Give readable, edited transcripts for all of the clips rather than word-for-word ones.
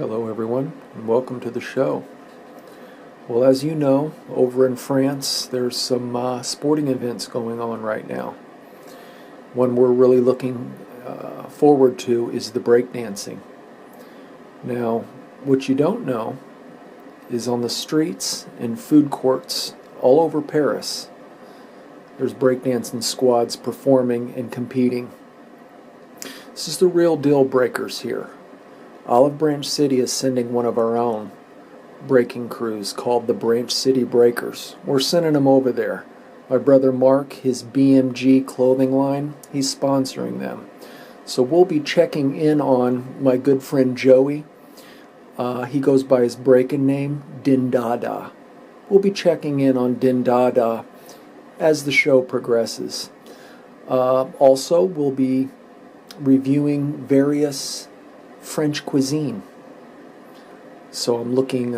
Hello everyone, and welcome to the show. Well, as you know, over in France, there's some sporting events going on right now. One we're really looking forward to is the breakdancing. Now, what you don't know is on the streets and food courts all over Paris, there's breakdancing squads performing and competing. This is the real deal breakers here. Olive Branch City is sending one of our own breaking crews called the Branch City Breakers. We're sending them over there. My brother Mark, his BMG clothing line, he's sponsoring them. So we'll be checking in on my good friend Joey. He goes by his breaking name, Dindada. We'll be checking in on Dindada as the show progresses. Also, we'll be reviewing various French cuisine. So I'm looking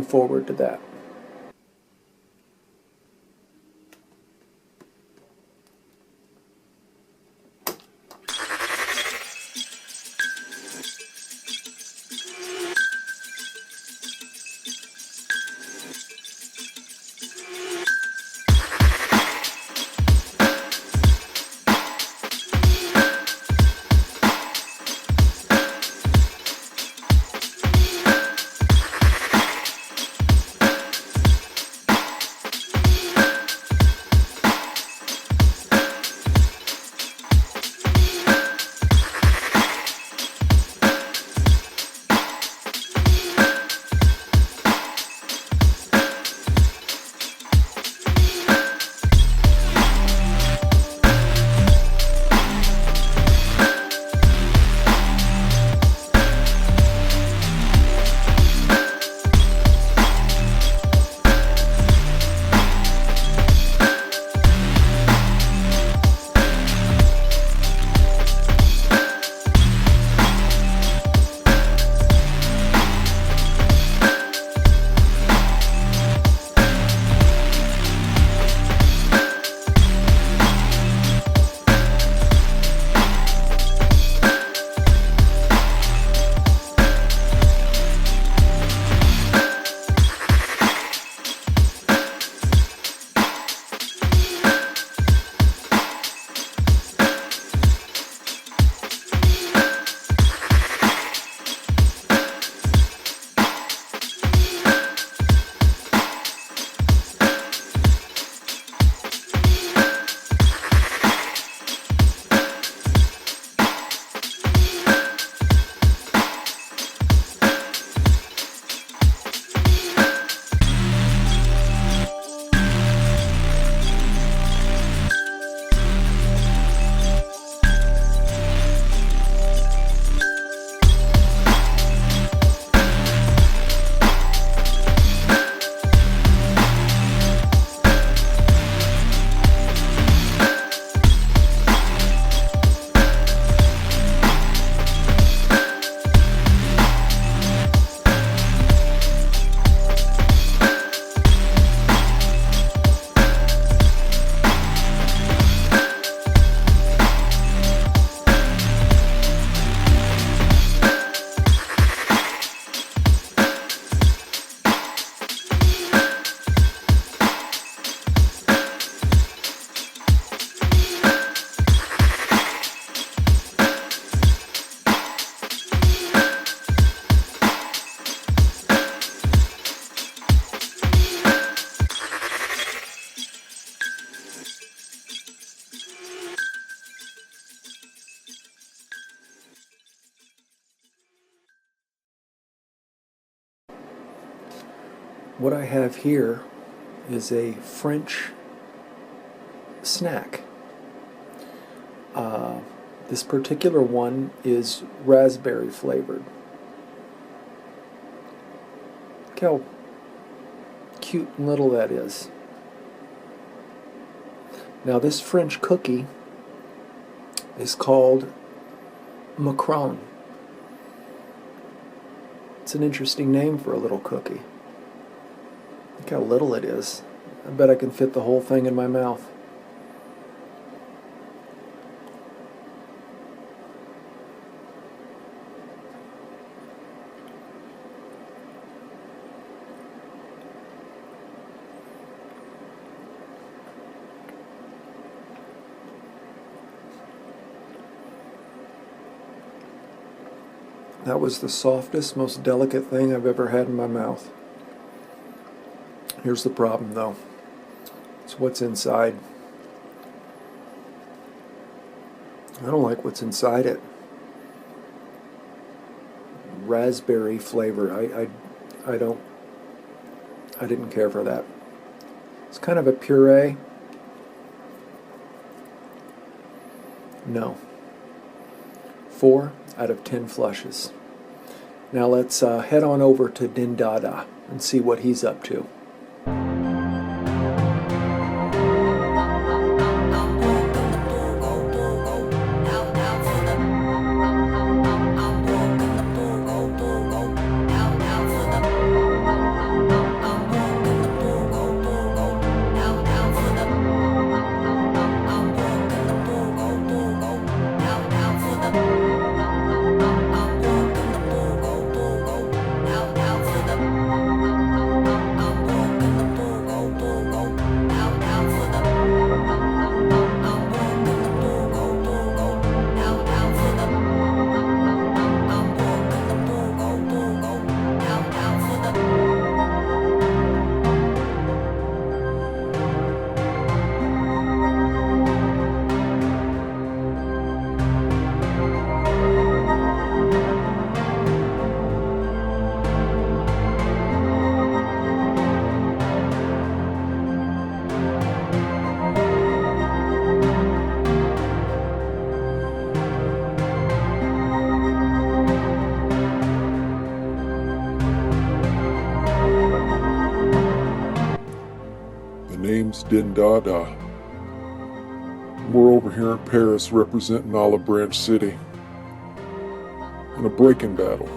forward to that. What I have here is a French snack. This particular one is raspberry flavored. Look how cute and little that is. Now this French cookie is called Macaron. It's an interesting name for a little cookie. Look how little it is. I bet I can fit the whole thing in my mouth. That was the softest, most delicate thing I've ever had in my mouth. Here's the problem, though. It's what's inside. I don't like what's inside it. Raspberry flavor. I didn't care for that. It's kind of a puree. No. 4 out of 10 flushes. Now let's head on over to Din Dada and see what he's up to. Name's Din Dada. We're over here in Paris representing Olive Branch City in a breaking battle.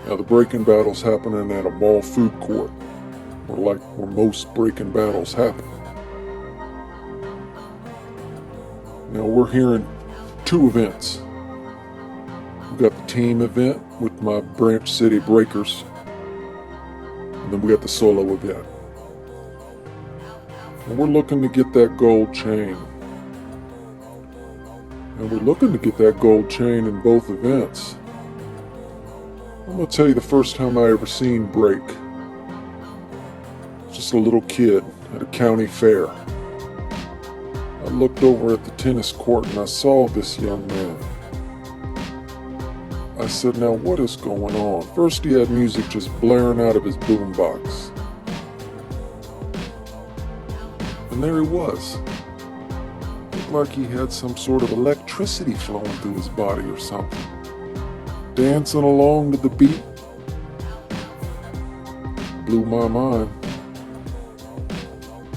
Now the breaking battle's happening at a mall food court, where most breaking battles happen. Now we're here in 2 events. We got the team event with my Branch City Breakers, and then we got the solo event. And we're looking to get that gold chain. And we're looking to get that gold chain in both events. I'm going to tell you the first time I ever seen break. Just a little kid at a county fair. I looked over at the tennis court and I saw this young man. I said, now what is going on? First he had music just blaring out of his boombox. And there he was. Looked like he had some sort of electricity flowing through his body or something. Dancing along to the beat. Blew my mind.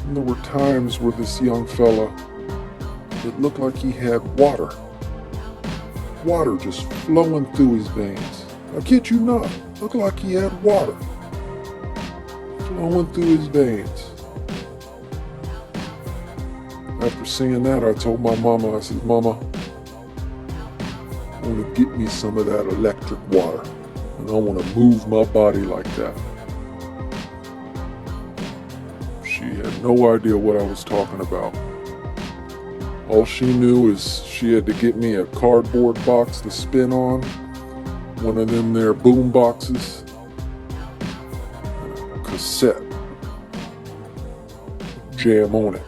And there were times where this young fella, it looked like he had water. Water just flowing through his veins. I kid you not. Looked like he had water flowing through his veins. After seeing that, I told my mama, I said, Mama, I want to get me some of that electric water. And I want to move my body like that. She had no idea what I was talking about. All she knew is she had to get me a cardboard box to spin on, one of them there boom boxes, and a cassette, jam on it.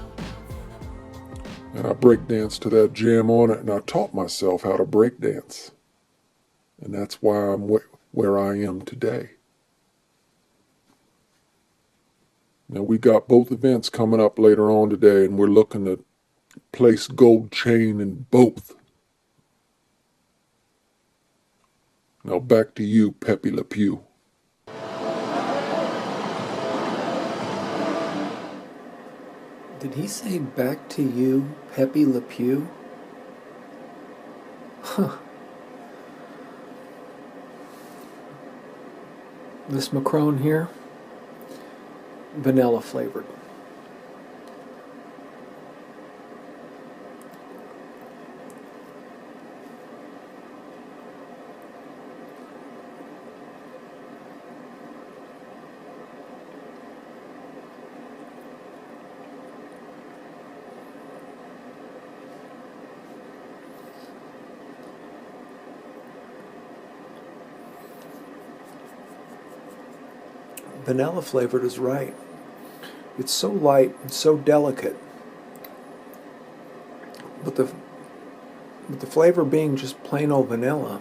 And I breakdanced to that jam on it, and I taught myself how to breakdance. And that's why I'm where I am today. Now we got both events coming up later on today, and we're looking to place gold chain in both. Now back to you, Pepe Le Pew. Did he say back to you, Pepe Le Pew? Huh. This Macaron here, vanilla flavored. vanilla flavored is right. It's so light and so delicate, but the flavor being just plain old vanilla,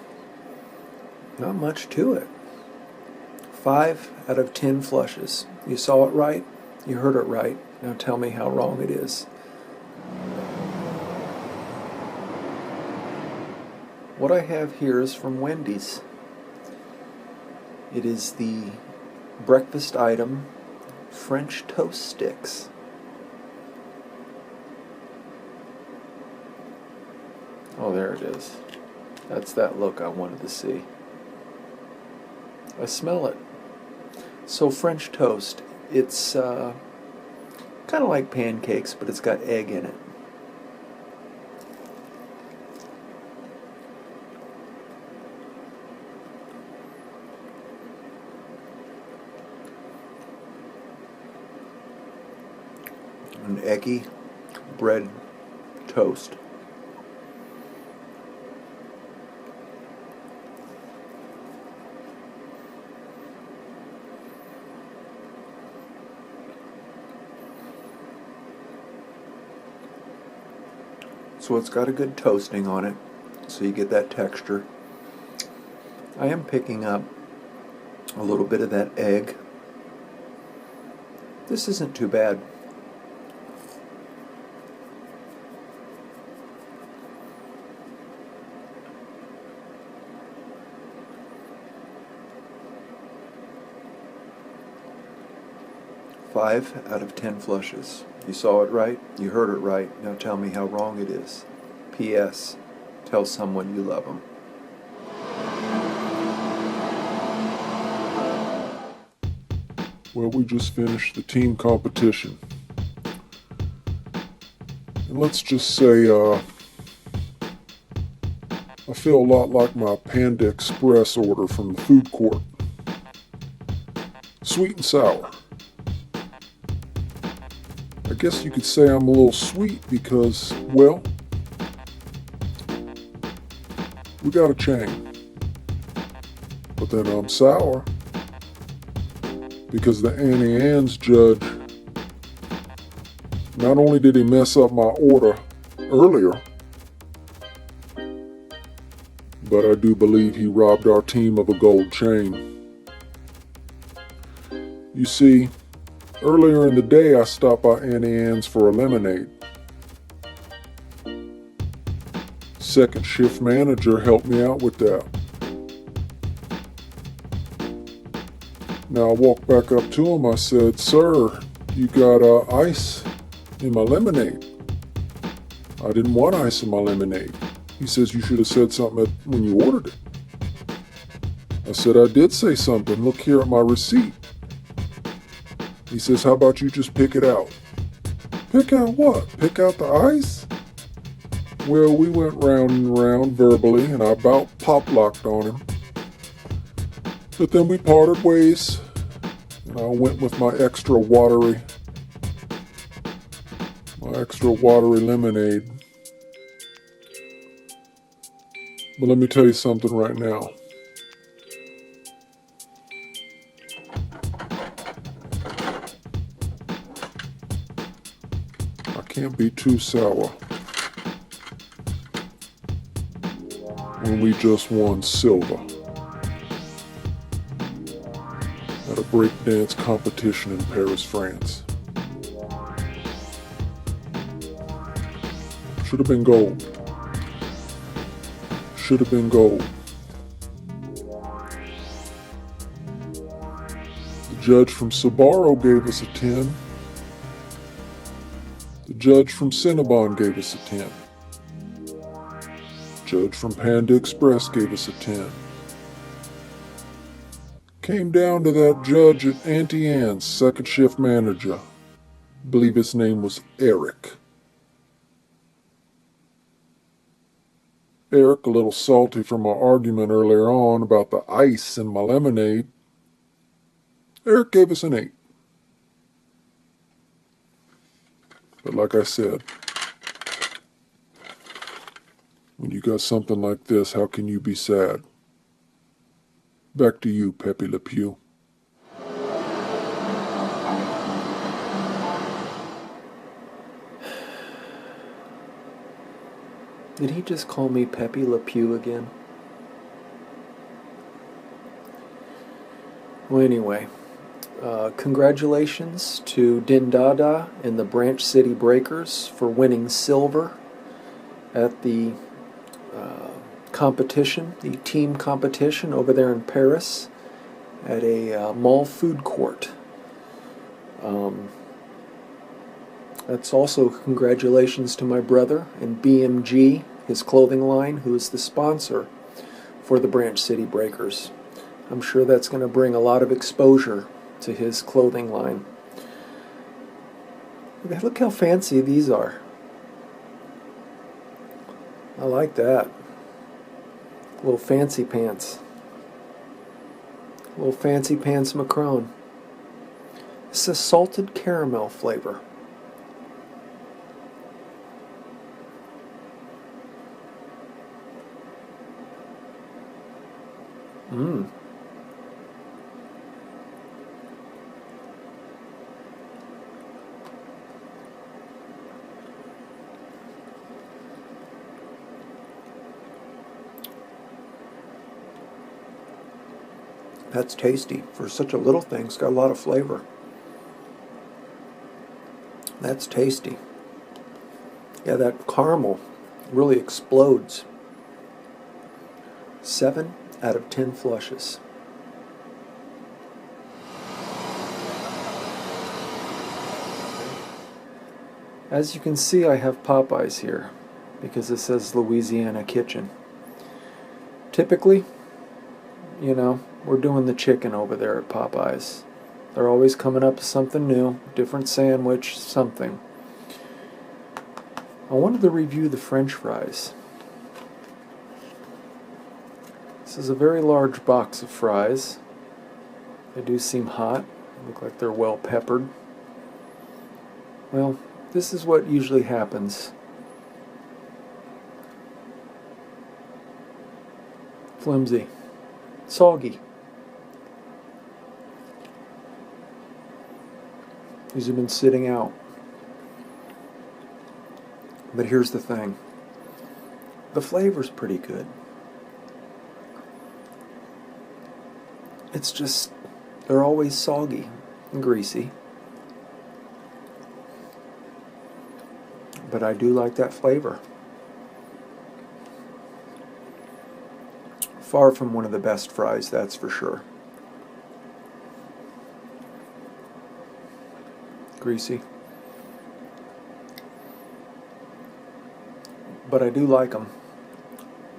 not much to it. 5 out of 10 flushes. You saw it right, you heard it right. Now tell me how wrong it is. What I have here is from Wendy's. It is the breakfast item French toast sticks. Oh, there it is. That's that look I wanted to see. I smell it. So French toast, it's kind of like pancakes, but it's got egg in it. An eggy bread toast. So it's got a good toasting on it, so you get that texture. I am picking up a little bit of that egg. This isn't too bad. Five out of 10 flushes. You saw it right, you heard it right. Now tell me how wrong it is. P.S. Tell someone you love them. Well, we just finished the team competition. And let's just say, I feel a lot like my Panda Express order from the food court. Sweet and sour. I guess you could say I'm a little sweet because, well, we got a chain. But then I'm sour because the Annie Ann's judge, not only did he mess up my order earlier, but I do believe he robbed our team of a gold chain. You see, earlier in the day, I stopped by Annie Ann's for a lemonade. Second shift manager helped me out with that. Now I walked back up to him. I said, "Sir, you got ice in my lemonade." I didn't want ice in my lemonade. He says, "You should have said something when you ordered it." I said, "I did say something. Look here at my receipt." He says, "How about you just pick it out?" Pick out what? Pick out the ice? Well, we went round and round verbally, and I about pop-locked on him. But then we parted ways, and I went with my extra watery lemonade. But let me tell you something right now. I can't be too sour when we just won silver at a breakdance competition in Paris, France. Should have been gold. Should have been gold. The judge from Sbarro gave us a 10. The judge from Cinnabon gave us a 10. The judge from Panda Express gave us a 10. Came down to that judge at Auntie Anne's, second shift manager. I believe his name was Eric. Eric, a little salty from our argument earlier on about the ice in my lemonade. Eric gave us an 8. But like I said, when you got something like this, how can you be sad? Back to you, Pepe Le Pew. Did he just call me Pepe Le Pew again? Well, anyway, congratulations to Din Dada and the Branch City Breakers for winning silver at the competition, the team competition over there in Paris at a mall food court. That's also congratulations to my brother and BMG, his clothing line, who is the sponsor for the Branch City Breakers. I'm sure that's going to bring a lot of exposure to his clothing line. Look how fancy these are. I like that. Little fancy pants. Little fancy pants Macaron. This is a salted caramel flavor. That's tasty. For such a little thing, it's got a lot of flavor. That's tasty. Yeah, that caramel really explodes. 7 out of 10 flushes. As you can see, I have Popeyes here because it says Louisiana Kitchen. Typically, you know, we're doing the chicken over there at Popeyes. They're always coming up with something new, different sandwich, something. I wanted to review the French fries. This is a very large box of fries. They do seem hot. They look like they're well peppered. Well, this is what usually happens. Flimsy. Soggy. These have been sitting out. But here's the thing. The flavor's pretty good. It's just, they're always soggy and greasy. But I do like that flavor. Far from one of the best fries, that's for sure. Greasy. But I do like them.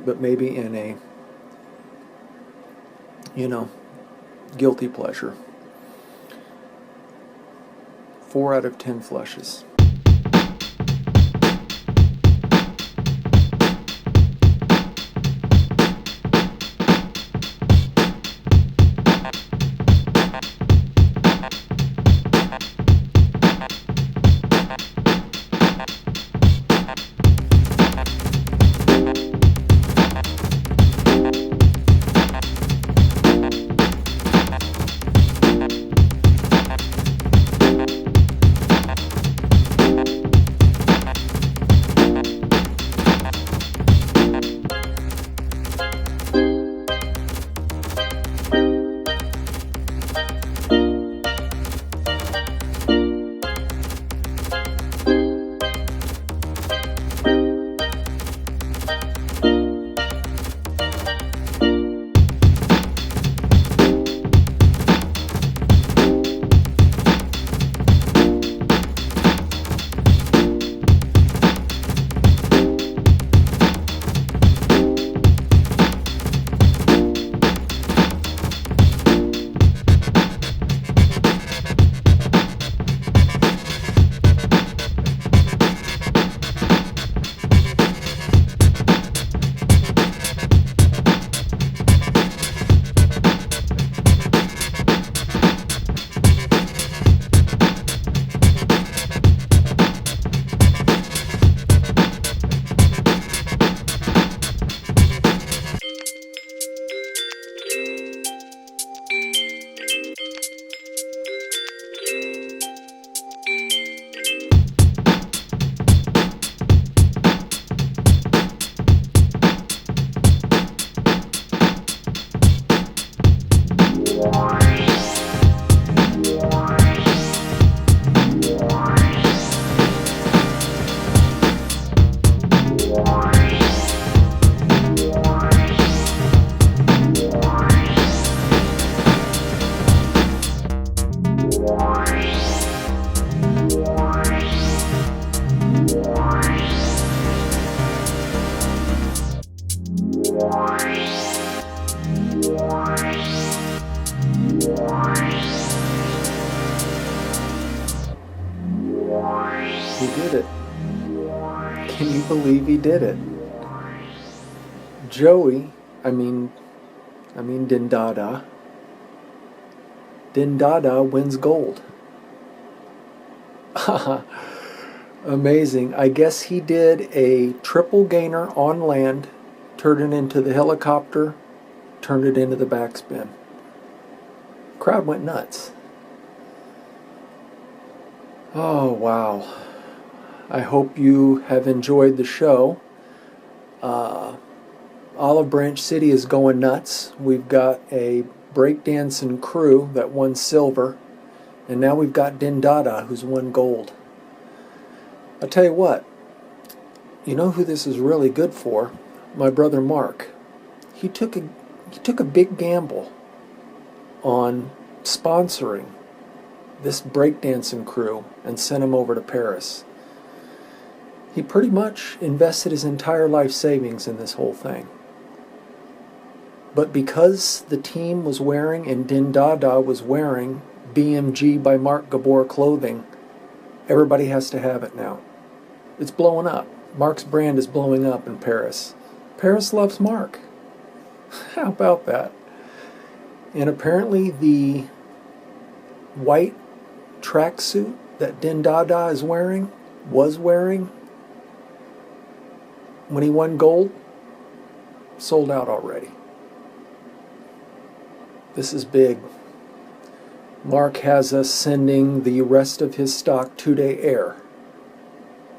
But maybe in a, guilty pleasure. 4 out of 10 flushes. He did it. Can you believe he did it? Joey, I mean Dindada. Dindada wins gold. Amazing. I guess he did a triple gainer on land, turned it into the helicopter, turned it into the backspin. Crowd went nuts. Oh, wow. I hope you have enjoyed the show. Olive Branch City is going nuts. We've got a breakdancing crew that won silver, and now we've got Dindada who's won gold. I'll tell you what, you know who this is really good for? My brother Mark. He took a big gamble on sponsoring this breakdancing crew and sent him over to Paris. He pretty much invested his entire life savings in this whole thing. But because the team was wearing and Dindada was wearing BMG by Mark Gabor clothing, everybody has to have it now. It's blowing up. Mark's brand is blowing up in Paris. Paris loves Mark. How about that? And apparently the white tracksuit that Dindada was wearing when he won gold, sold out already. This is big. Mark has us sending the rest of his stock 2-day air.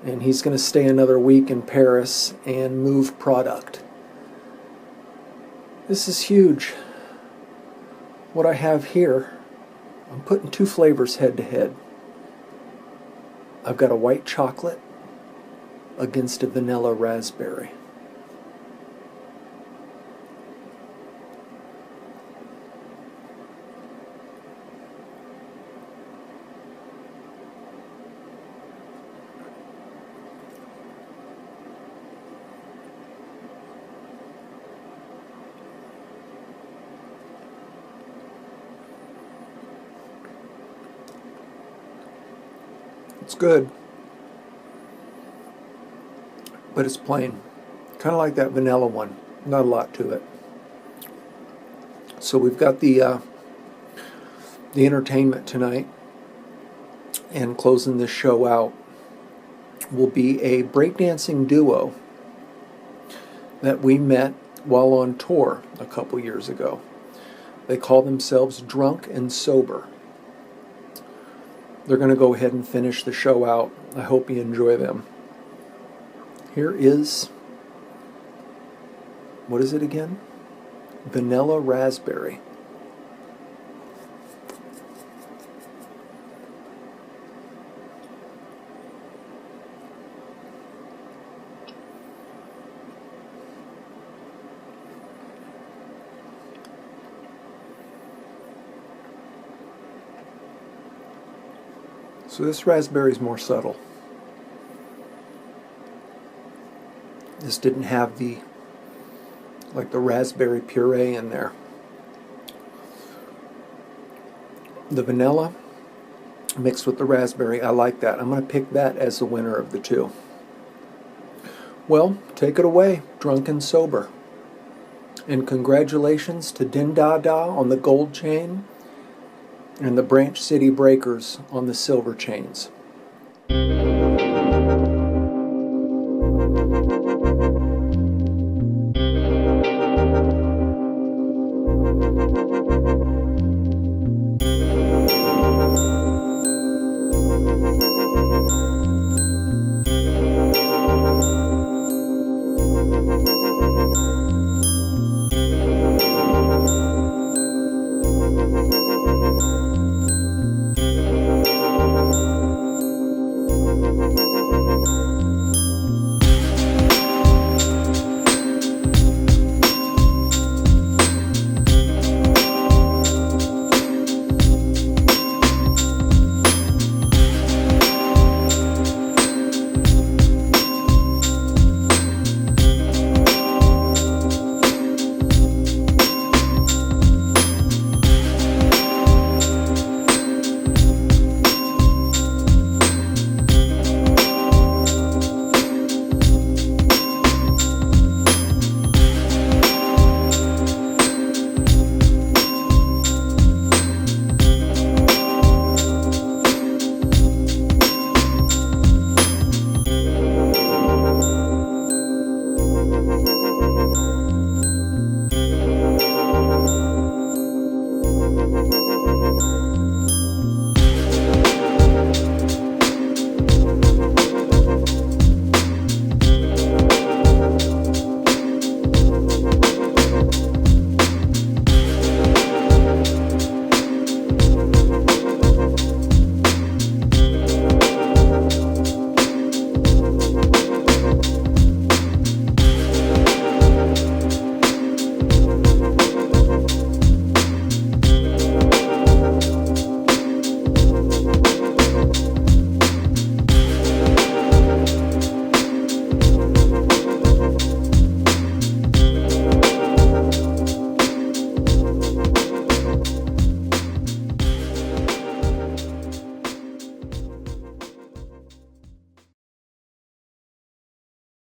And he's going to stay another week in Paris and move product. This is huge. What I have here, I'm putting 2 flavors head to head. I've got a white chocolate against a vanilla raspberry. It's good, but it's plain. Kind of like that vanilla one. Not a lot to it. So we've got the entertainment tonight, and closing this show out will be a breakdancing duo that we met while on tour a couple years ago. They call themselves Drunk and Sober. They're going to go ahead and finish the show out. I hope you enjoy them. Here is, what is it again? Vanilla raspberry. So this raspberry is more subtle. This didn't have the raspberry puree in there. The vanilla mixed with the raspberry, I like that. I'm going to pick that as the winner of the two. Well, take it away, Drunk and Sober. And congratulations to Dindada on the gold chain and the Branch City Breakers on the silver chains.